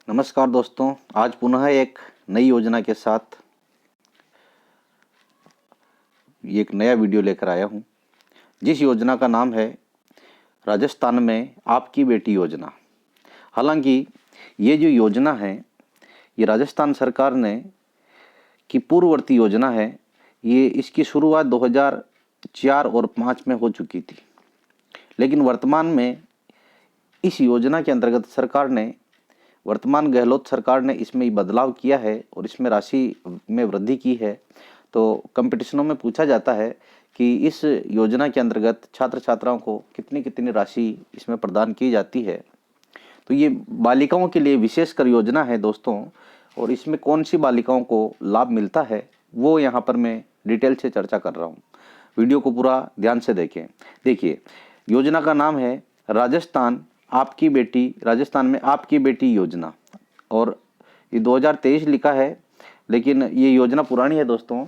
नमस्कार दोस्तों, आज पुनः एक नई योजना के साथ एक नया वीडियो लेकर आया हूं, जिस योजना का नाम है राजस्थान में आपकी बेटी योजना। हालांकि ये जो योजना है ये राजस्थान सरकार ने की पूर्ववर्ती योजना है। ये इसकी शुरुआत 2004 और 5 में हो चुकी थी, लेकिन वर्तमान में इस योजना के अंतर्गत वर्तमान गहलोत सरकार ने इसमें बदलाव किया है और इसमें राशि में वृद्धि की है। तो कंपटीशनों में पूछा जाता है कि इस योजना के अंतर्गत छात्र छात्राओं को कितनी कितनी राशि इसमें प्रदान की जाती है। तो ये बालिकाओं के लिए विशेषकर योजना है दोस्तों, और इसमें कौन सी बालिकाओं को लाभ मिलता है वो यहाँ पर मैं डिटेल से चर्चा कर रहा हूँ। वीडियो को पूरा ध्यान से देखें। देखिए, योजना का नाम है राजस्थान में आपकी बेटी योजना, और ये 2023 लिखा है, लेकिन ये योजना पुरानी है दोस्तों।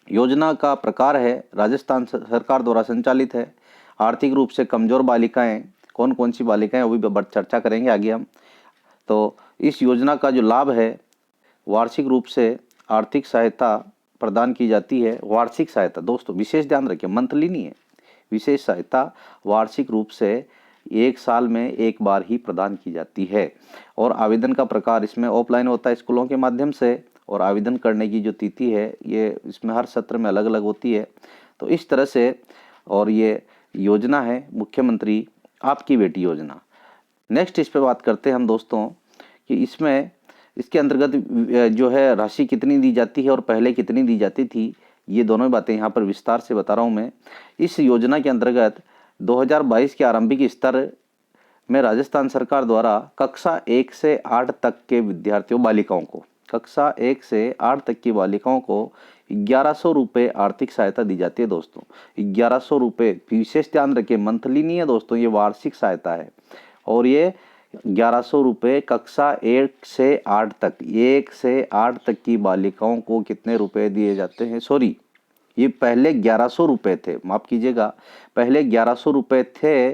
योजना का प्रकार है राजस्थान सरकार द्वारा संचालित है। आर्थिक रूप से कमजोर बालिकाएं, कौन कौन सी बालिकाएं वो भी चर्चा करेंगे आगे हम। तो इस योजना का जो लाभ है, वार्षिक रूप से आर्थिक सहायता प्रदान की जाती है। वार्षिक सहायता दोस्तों विशेष ध्यान रखें, मंथली नहीं है। विशेष सहायता वार्षिक रूप से 1 साल में एक बार ही प्रदान की जाती है। और आवेदन का प्रकार इसमें ऑफलाइन होता है स्कूलों के माध्यम से, और आवेदन करने की जो तिथि है ये इसमें हर सत्र में अलग अलग होती है। तो इस तरह से, और ये योजना है मुख्यमंत्री आपकी बेटी योजना। नेक्स्ट इस पे बात करते हैं हम दोस्तों कि इसके अंतर्गत जो है राशि कितनी दी जाती है और पहले कितनी दी जाती थी, ये दोनों बातें यहाँ पर विस्तार से बता रहा हूँ मैं। इस योजना के अंतर्गत 2022 के आरंभिक स्तर में राजस्थान सरकार द्वारा कक्षा 1 से 8 तक के विद्यार्थियों बालिकाओं को, कक्षा 1 से 8 तक की बालिकाओं को 1100 रुपये आर्थिक सहायता दी जाती है दोस्तों। 1100 रुपये, विशेष ध्यान रखें, मंथली नहीं है दोस्तों, ये वार्षिक सहायता है। और ये 1100 रुपये कक्षा 1 से 8 तक, 1 से 8 तक की बालिकाओं को कितने रुपए दिए जाते हैं? सॉरी, ये पहले 1100 रुपये थे, माफ़ कीजिएगा, पहले 1100 रुपये थे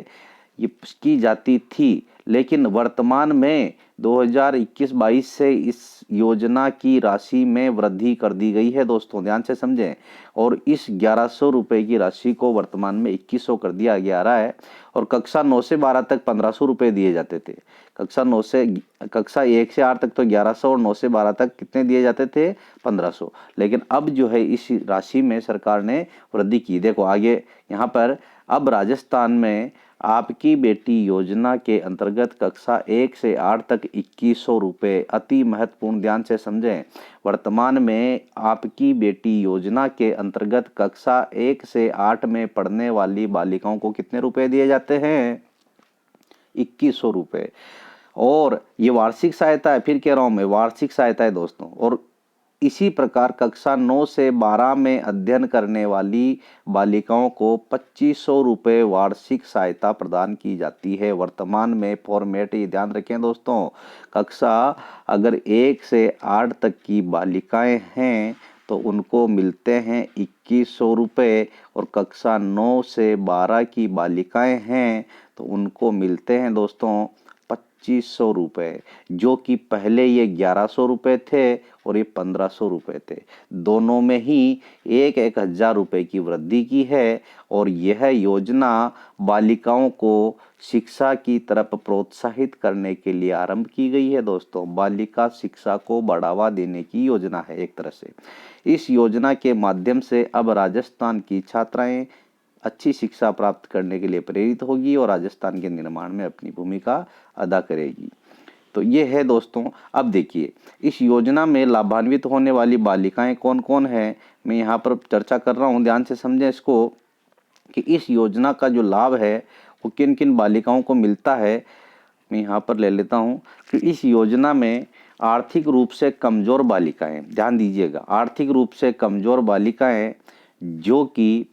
ये की जाती थी, लेकिन वर्तमान में 2021-22 से इस योजना की राशि में वृद्धि कर दी गई है दोस्तों, ध्यान से समझें। और इस 1100 रुपये की राशि को वर्तमान में 2100 कर दिया गया रहा है। और कक्षा 9 से 12 तक 1500 रुपये दिए जाते थे। कक्षा 1 से 8 तक तो 1100, और 9 से 12 तक कितने दिए जाते थे? 1500। लेकिन अब जो है इस राशि में सरकार ने वृद्धि की। देखो आगे यहाँ पर, अब राजस्थान में आपकी बेटी योजना के अंतर्गत कक्षा 1 से 8 तक 2100 रुपये, अति महत्वपूर्ण, ध्यान से समझें। वर्तमान में आपकी बेटी योजना के अंतर्गत कक्षा 1 से 8 में पढ़ने वाली बालिकाओं को कितने रुपए दिए जाते हैं? 2100 रुपये। और ये वार्षिक सहायता है, फिर कह रहा हूँ मैं, वार्षिक सहायता है दोस्तों। और इसी प्रकार कक्षा 9 से 12 में अध्ययन करने वाली बालिकाओं को 2500 रुपये वार्षिक सहायता प्रदान की जाती है वर्तमान में। फॉर्मेट ये ध्यान रखें दोस्तों, कक्षा अगर 1 से 8 तक की बालिकाएं हैं तो उनको मिलते हैं 2100 रुपये, और कक्षा 9 से 12 की बालिकाएं हैं तो उनको मिलते हैं दोस्तों 2500 रुपये, जो कि पहले ये 1100 रुपये थे और ये 1500 रुपये थे। दोनों में ही 1,000 रुपये की वृद्धि की है। और यह योजना बालिकाओं को शिक्षा की तरफ प्रोत्साहित करने के लिए आरंभ की गई है दोस्तों। बालिका शिक्षा को बढ़ावा देने की योजना है एक तरह से। इस योजना के माध्यम से अब राजस्थान की छात्राएं अच्छी शिक्षा प्राप्त करने के लिए प्रेरित होगी और राजस्थान के निर्माण में अपनी भूमिका अदा करेगी। तो ये है दोस्तों। अब देखिए, इस योजना में लाभान्वित होने वाली बालिकाएं कौन कौन है, मैं यहाँ पर चर्चा कर रहा हूँ, ध्यान से समझें इसको, कि इस योजना का जो लाभ है वो किन किन बालिकाओं को मिलता है। मैं यहाँ पर ले लेता हूँ कि इस योजना में आर्थिक रूप से कमजोर बालिकाएं, ध्यान दीजिएगा, आर्थिक रूप से कमजोर बालिकाएं जो कि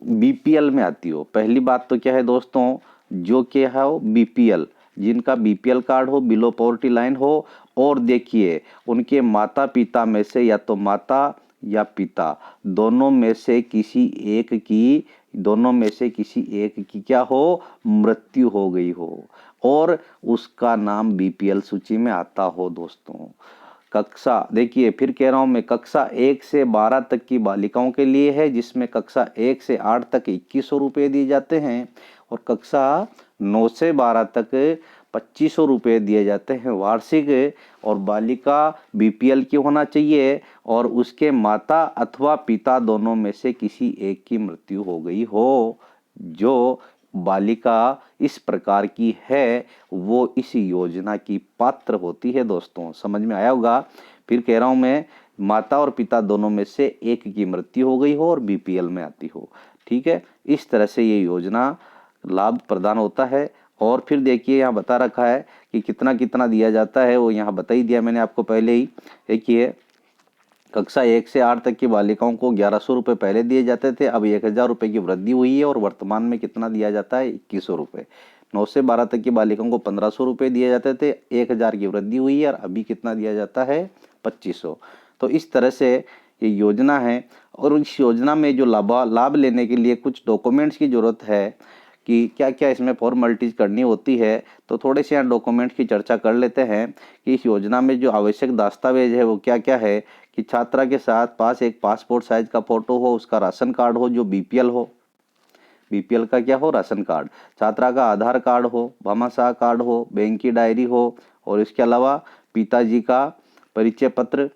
बीपीएल में आती हो। पहली बात तो क्या है दोस्तों, जो क्या है वो बीपीएल, जिनका बीपीएल कार्ड हो, बिलो पॉवर्टी लाइन हो, और देखिए उनके माता पिता में से या तो माता या पिता दोनों में से किसी एक की क्या हो, मृत्यु हो गई हो, और उसका नाम बीपीएल सूची में आता हो दोस्तों। कक्षा देखिए फिर कह रहा हूँ मैं, कक्षा 1 से 12 तक की बालिकाओं के लिए है, जिसमें कक्षा 1 से 8 तक 2100 रुपये दिए जाते हैं और कक्षा 9 से 12 तक 2500 रुपये दिए जाते हैं वार्षिक। और बालिका बीपीएल की होना चाहिए और उसके माता अथवा पिता दोनों में से किसी एक की मृत्यु हो गई हो। जो बालिका इस प्रकार की है वो इस योजना की पात्र होती है दोस्तों। समझ में आया होगा। फिर कह रहा हूँ मैं, माता और पिता दोनों में से एक की मृत्यु हो गई हो और बीपीएल में आती हो। ठीक है, इस तरह से ये योजना लाभ प्रदान होता है। और फिर देखिए यहाँ बता रखा है कि कितना कितना दिया जाता है, वो यहाँ बता ही दिया मैंने आपको पहले ही। देखिए कक्षा 1 से 8 तक की बालिकाओं को 1100 रुपये पहले दिए जाते थे, अब 1000 रुपये की वृद्धि हुई है और वर्तमान में कितना दिया जाता है, 2100 रुपये। 9 से 12 तक की बालिकाओं को 1500 रुपये दिए जाते थे, 1000 की वृद्धि हुई है और अभी कितना दिया जाता है, 2500। तो इस तरह से ये योजना है। और इस योजना में जो लाभ लेने के लिए कुछ डॉक्यूमेंट्स की ज़रूरत है कि क्या क्या इसमें फॉर्मेलिटीज़ करनी होती है, तो थोड़े से यहाँ डॉक्यूमेंट्स की चर्चा कर लेते हैं कि इस योजना में जो आवश्यक दस्तावेज है वो क्या क्या है। कि छात्रा के साथ पास एक पासपोर्ट साइज का फोटो हो, उसका राशन कार्ड हो जो बीपीएल हो, बीपीएल का क्या हो, राशन कार्ड, छात्रा का आधार कार्ड हो, भामाशाह कार्ड हो, बैंक की डायरी हो, और इसके अलावा पिताजी का परिचय पत्र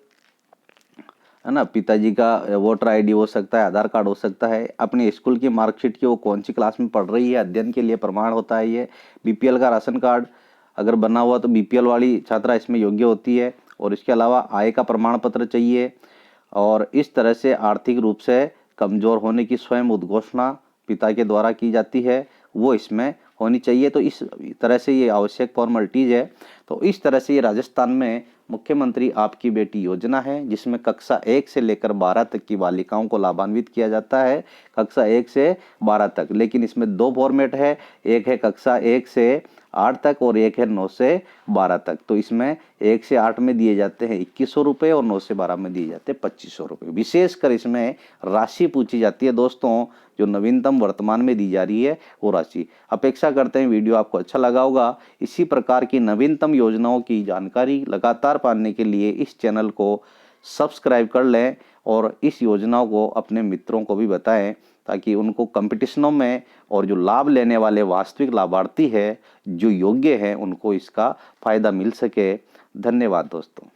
है ना, पिताजी का वोटर आईडी हो सकता है, आधार कार्ड हो सकता है, अपनी स्कूल की मार्कशीट की वो कौन सी क्लास में पढ़ रही है, अध्ययन के लिए प्रमाण होता है ये। बीपीएल का राशन कार्ड अगर बना हुआ तो बीपीएल वाली छात्रा इसमें योग्य होती है। और इसके अलावा आय का प्रमाण पत्र चाहिए। और इस तरह से आर्थिक रूप से कमज़ोर होने की स्वयं उद्घोषणा पिता के द्वारा की जाती है, वो इसमें होनी चाहिए। तो इस तरह से ये आवश्यक फॉर्मेलिटीज़ है। तो इस तरह से ये राजस्थान में मुख्यमंत्री आपकी बेटी योजना है, जिसमें कक्षा 1 से लेकर 12 तक की बालिकाओं को लाभान्वित किया जाता है, कक्षा 1 से 12 तक। लेकिन इसमें 2 फॉर्मेट है, एक है कक्षा 1 से 8 तक और एक है 9 से 12 तक। तो इसमें 1 से 8 में दिए जाते हैं 2100 रुपये और 9 से 12 में दिए जाते हैं 2500 रुपये। विशेषकर इसमें राशि पूछी जाती है दोस्तों, जो नवीनतम वर्तमान में दी जा रही है वो राशि। अपेक्षा करते हैं वीडियो आपको अच्छा लगा होगा। इसी प्रकार की नवीनतम योजनाओं की जानकारी लगातार पाने के लिए इस चैनल को सब्सक्राइब कर लें और इस योजनाओं को अपने मित्रों को भी बताएं, ताकि उनको कंपटीशनों में और जो लाभ लेने वाले वास्तविक लाभार्थी है जो योग्य हैं उनको इसका फ़ायदा मिल सके। धन्यवाद दोस्तों।